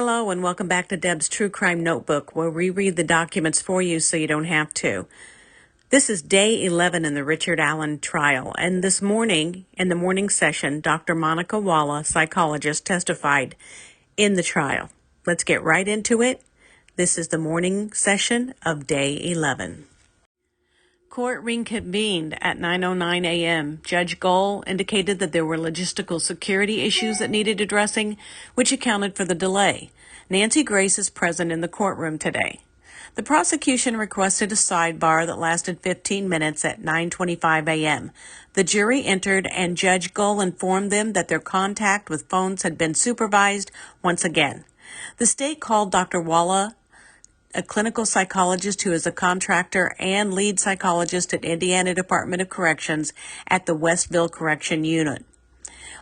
Hello and welcome back to Deb's True Crime Notebook, where we read the documents for you so you don't have to. This is day 11 in the Richard Allen trial, and this morning, in the morning session, Dr. Monica Wala, psychologist, testified in the trial. Let's get right into it. This is the morning session of day 11. Court reconvened at 9:09 a.m. Judge Gohl indicated that there were logistical security issues that needed addressing, which accounted for the delay. Nancy Grace is present in the courtroom today. The prosecution requested a sidebar that lasted 15 minutes at 9:25 a.m. The jury entered, and Judge Gohl informed them that their contact with phones had been supervised once again. The state called Dr. Wala, a clinical psychologist who is a contractor and lead psychologist at Indiana Department of Corrections at the Westville Correction Unit.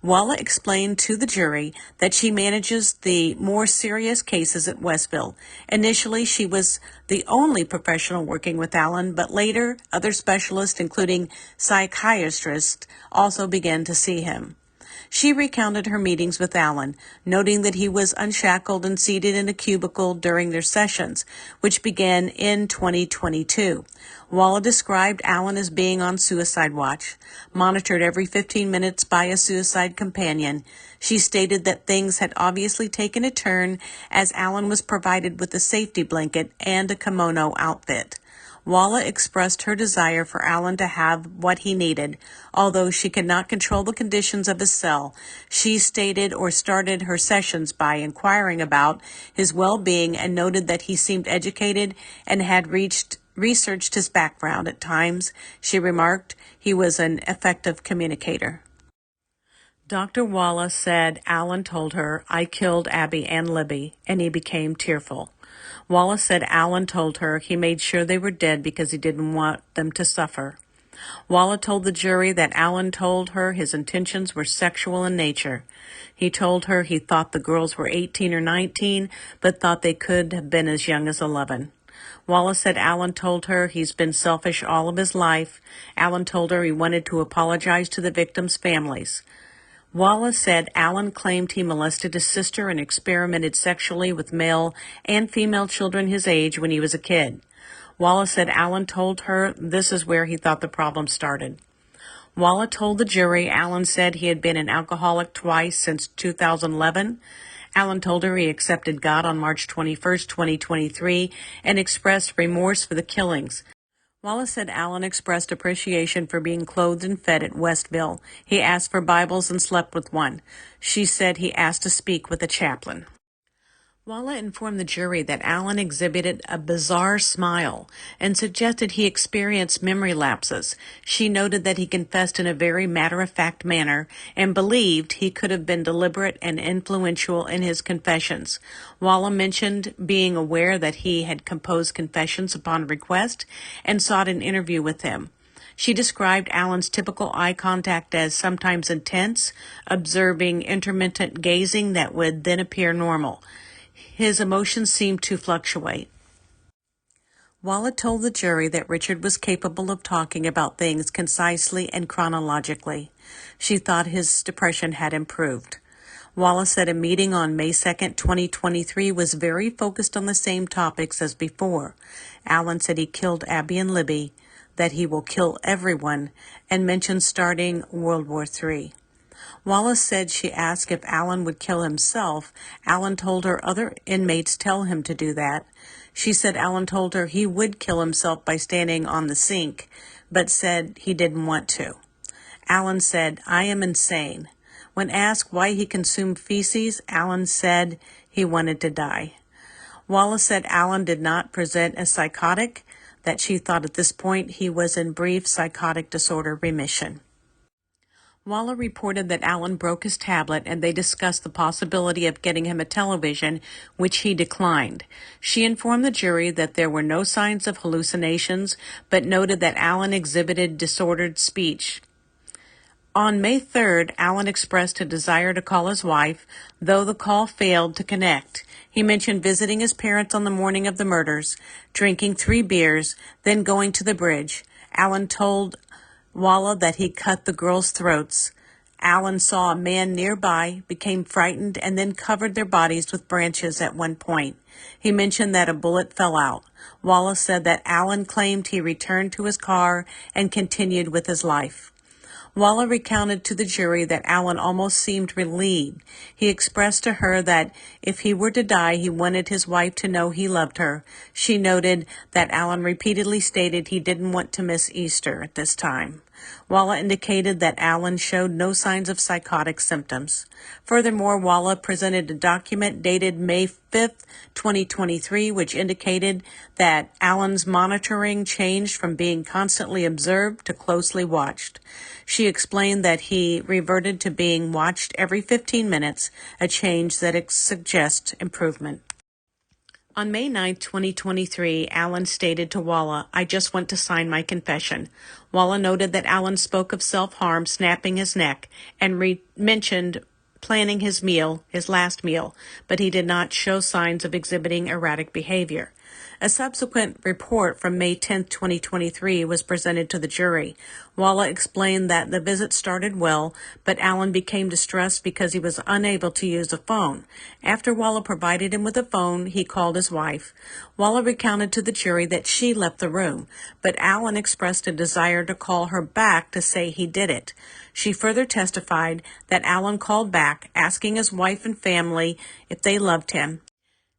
Wala explained to the jury that she manages the more serious cases at Westville. Initially, she was the only professional working with Allen, but later, other specialists, including psychiatrists, also began to see him. She recounted her meetings with Allen, noting that he was unshackled and seated in a cubicle during their sessions, which began in 2022. Wala described Allen as being on suicide watch, monitored every 15 minutes by a suicide companion. She stated that things had obviously taken a turn as Allen was provided with a safety blanket and a kimono outfit. Wala expressed her desire for Allen to have what he needed. Although she could not control the conditions of his cell, she stated or started her sessions by inquiring about his well-being and noted that he seemed educated and had researched his background. At times, she remarked, he was an effective communicator. Dr. Wala said Allen told her, "I killed Abby and Libby," and he became tearful. Wala said Allen told her he made sure they were dead because he didn't want them to suffer. Wala told the jury that Allen told her his intentions were sexual in nature. He told her he thought the girls were 18 or 19, but thought they could have been as young as 11. Wala said Allen told her he's been selfish all of his life. Allen told her he wanted to apologize to the victims' families. Wala said Allen claimed he molested his sister and experimented sexually with male and female children his age when he was a kid. Wala said Allen told her this is where he thought the problem started. Wala told the jury Allen said he had been an alcoholic twice since 2011. Allen told her he accepted God on March 21, 2023, and expressed remorse for the killings. Wala said Allen expressed appreciation for being clothed and fed at Westville. He asked for Bibles and slept with one. She said he asked to speak with a chaplain. Wala informed the jury that Allen exhibited a bizarre smile and suggested he experienced memory lapses. She noted that he confessed in a very matter-of-fact manner and believed he could have been deliberate and influential in his confessions. Wala mentioned being aware that he had composed confessions upon request and sought an interview with him. She described Allen's typical eye contact as sometimes intense, observing intermittent gazing that would then appear normal. His emotions seemed to fluctuate. Wala told the jury that Richard was capable of talking about things concisely and chronologically. She thought his depression had improved. Wala said a meeting on May 2, 2023 was very focused on the same topics as before. Allen said he killed Abby and Libby, that he will kill everyone, and mentioned starting World War III. Wala said she asked if Allen would kill himself. Allen told her other inmates tell him to do that. She said Allen told her he would kill himself by standing on the sink, but said he didn't want to. Allen said, "I am insane." When asked why he consumed feces, Allen said he wanted to die. Wala said Allen did not present as psychotic, that she thought at this point he was in brief psychotic disorder remission. Wala reported that Allen broke his tablet and they discussed the possibility of getting him a television, which he declined. She informed the jury that there were no signs of hallucinations, but noted that Allen exhibited disordered speech. On May 3rd, Allen expressed a desire to call his wife, though the call failed to connect. He mentioned visiting his parents on the morning of the murders, drinking 3 beers, then going to the bridge. Allen told Wala that he cut the girls' throats. Alan saw a man nearby, became frightened, and then covered their bodies with branches at one point. He mentioned that a bullet fell out. Wala said that Alan claimed he returned to his car and continued with his life. Wala recounted to the jury that Alan almost seemed relieved. He expressed to her that if he were to die, he wanted his wife to know he loved her. She noted that Alan repeatedly stated he didn't want to miss Easter at this time. Wala indicated that Alan showed no signs of psychotic symptoms. Furthermore, Wala presented a document dated May 5th, 2023, which indicated that Alan's monitoring changed from being constantly observed to closely watched. She explained that he reverted to being watched every 15 minutes, a change that suggests improvement. On May 9, 2023, Alan stated to Wala, "I just want to sign my confession." Wala noted that Alan spoke of self-harm, snapping his neck, and mentioned planning his last meal, but he did not show signs of exhibiting erratic behavior. A subsequent report from May 10, 2023 was presented to the jury. Wala explained that the visit started well, but Alan became distressed because he was unable to use a phone. After Wala provided him with a phone, he called his wife. Wala recounted to the jury that she left the room, but Alan expressed a desire to call her back to say he did it. She further testified that Alan called back, asking his wife and family if they loved him,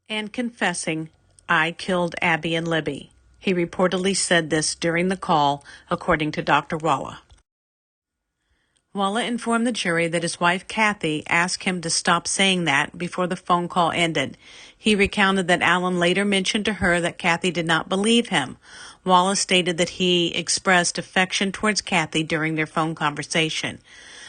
and confessing, "I killed Abby and Libby." He reportedly said this during the call, according to Dr. Wala. Wala informed the jury that his wife, Kathy, asked him to stop saying that before the phone call ended. He recounted that Alan later mentioned to her that Kathy did not believe him. Wala stated that he expressed affection towards Kathy during their phone conversation.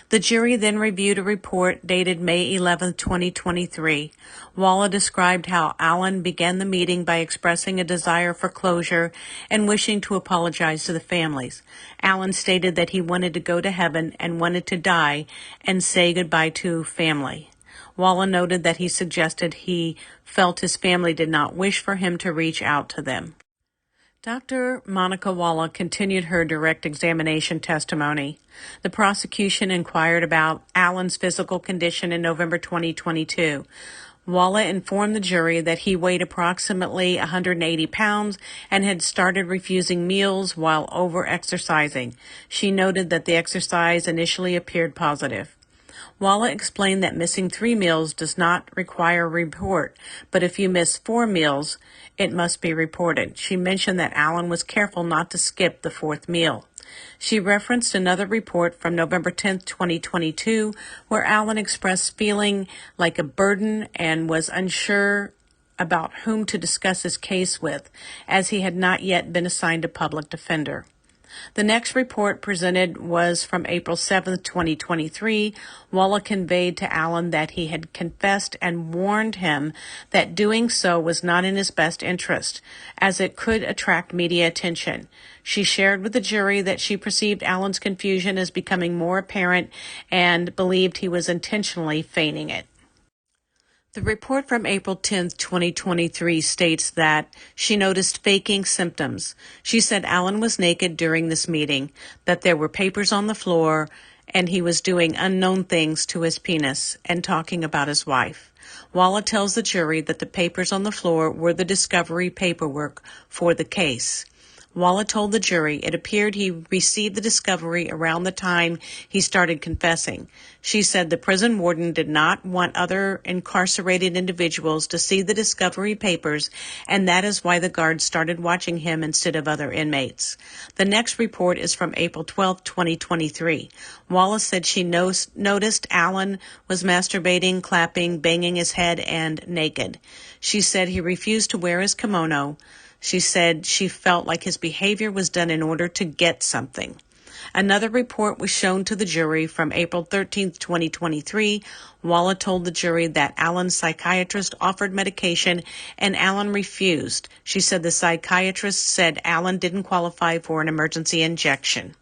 The jury then reviewed a report dated May 11, 2023. Wala described how Alan began the meeting by expressing a desire for closure and wishing to apologize to the families. Alan stated that he wanted to go to heaven and wanted to die and say goodbye to family. Wala noted that he suggested he felt his family did not wish for him to reach out to them. Dr. Monica Wala continued her direct examination testimony. The prosecution inquired about Alan's physical condition in November 2022. Wala informed the jury that he weighed approximately 180 pounds and had started refusing meals while over-exercising. She noted that the exercise initially appeared positive. Wala explained that missing 3 meals does not require a report, but if you miss 4 meals, it must be reported. She mentioned that Alan was careful not to skip the 4th meal. She referenced another report from November 10, 2022, where Alan expressed feeling like a burden and was unsure about whom to discuss his case with, as he had not yet been assigned a public defender. The next report presented was from April 7, 2023. Wala conveyed to Alan that he had confessed and warned him that doing so was not in his best interest, as it could attract media attention. She shared with the jury that she perceived Alan's confusion as becoming more apparent and believed he was intentionally feigning it. The report from April 10, 2023 states that she noticed faking symptoms. She said Alan was naked during this meeting, that there were papers on the floor, and he was doing unknown things to his penis and talking about his wife. Wala tells the jury that the papers on the floor were the discovery paperwork for the case. Wala told the jury it appeared he received the discovery around the time he started confessing. She said the prison warden did not want other incarcerated individuals to see the discovery papers, and that is why the guards started watching him instead of other inmates. The next report is from April 12, 2023. Wala said she noticed Alan was masturbating, clapping, banging his head, and naked. She said he refused to wear his kimono. She said she felt like his behavior was done in order to get something. Another report was shown to the jury from April 13, 2023. Wala told the jury that Alan's psychiatrist offered medication and Alan refused. She said the psychiatrist said Alan didn't qualify for an emergency injection.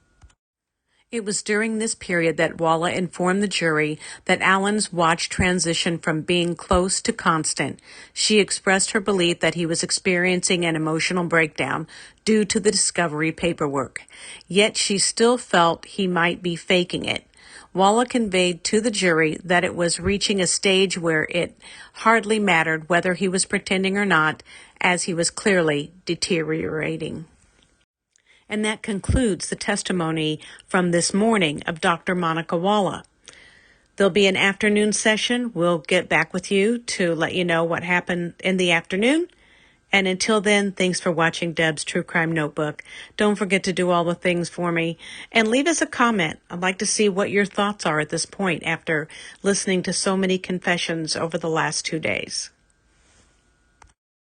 It was during this period that Wala informed the jury that Alan's watch transitioned from being close to constant. She expressed her belief that he was experiencing an emotional breakdown due to the discovery paperwork. Yet she still felt he might be faking it. Wala conveyed to the jury that it was reaching a stage where it hardly mattered whether he was pretending or not, as he was clearly deteriorating. And that concludes the testimony from this morning of Dr. Monica Wala. There'll be an afternoon session. We'll get back with you to let you know what happened in the afternoon. And until then, thanks for watching Deb's True Crime Notebook. Don't forget to do all the things for me and leave us a comment. I'd like to see what your thoughts are at this point after listening to so many confessions over the last 2 days.